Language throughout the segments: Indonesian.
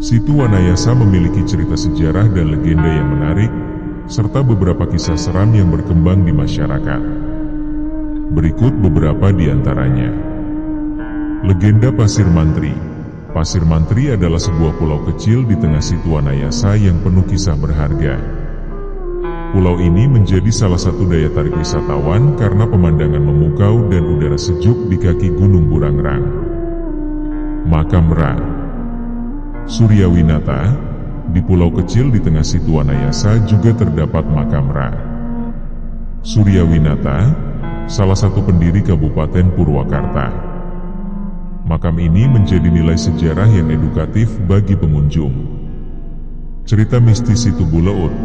Situ Wanayasa memiliki cerita sejarah dan legenda yang menarik, serta beberapa kisah seram yang berkembang di masyarakat. Berikut beberapa di antaranya. Legenda Pasir Mantri. Pasir Mantri adalah sebuah pulau kecil di tengah Situ Wanayasa yang penuh kisah berharga. Pulau ini menjadi salah satu daya tarik wisatawan karena pemandangan memukau dan udara sejuk di kaki Gunung Burangrang. Makam Ra. Suryawinata. Di pulau kecil di tengah Situ Wanayasa juga terdapat makam Ra. Suryawinata, salah satu pendiri Kabupaten Purwakarta. Makam ini menjadi nilai sejarah yang edukatif bagi pengunjung. Cerita mistis Situ Bulaut.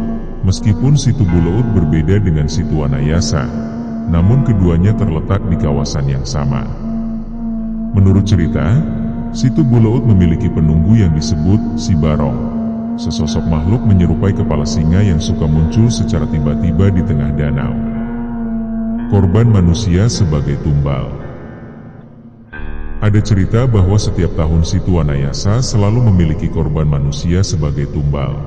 Meskipun Situ Bulaut berbeda dengan Situ Wanayasa, namun keduanya terletak di kawasan yang sama. Menurut cerita, Situ Bulaut memiliki penunggu yang disebut Si Barong, sesosok makhluk menyerupai kepala singa yang suka muncul secara tiba-tiba di tengah danau. Korban manusia sebagai tumbal. Ada cerita bahwa setiap tahun Situ Wanayasa selalu memiliki korban manusia sebagai tumbal.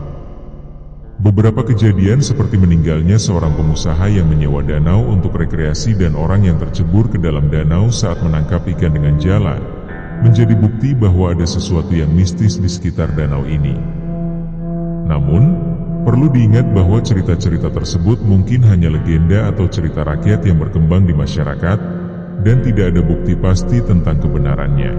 Beberapa kejadian seperti meninggalnya seorang pengusaha yang menyewa danau untuk rekreasi dan orang yang tercebur ke dalam danau saat menangkap ikan dengan jala, menjadi bukti bahwa ada sesuatu yang mistis di sekitar danau ini. Namun, perlu diingat bahwa cerita-cerita tersebut mungkin hanya legenda atau cerita rakyat yang berkembang di masyarakat, dan tidak ada bukti pasti tentang kebenarannya.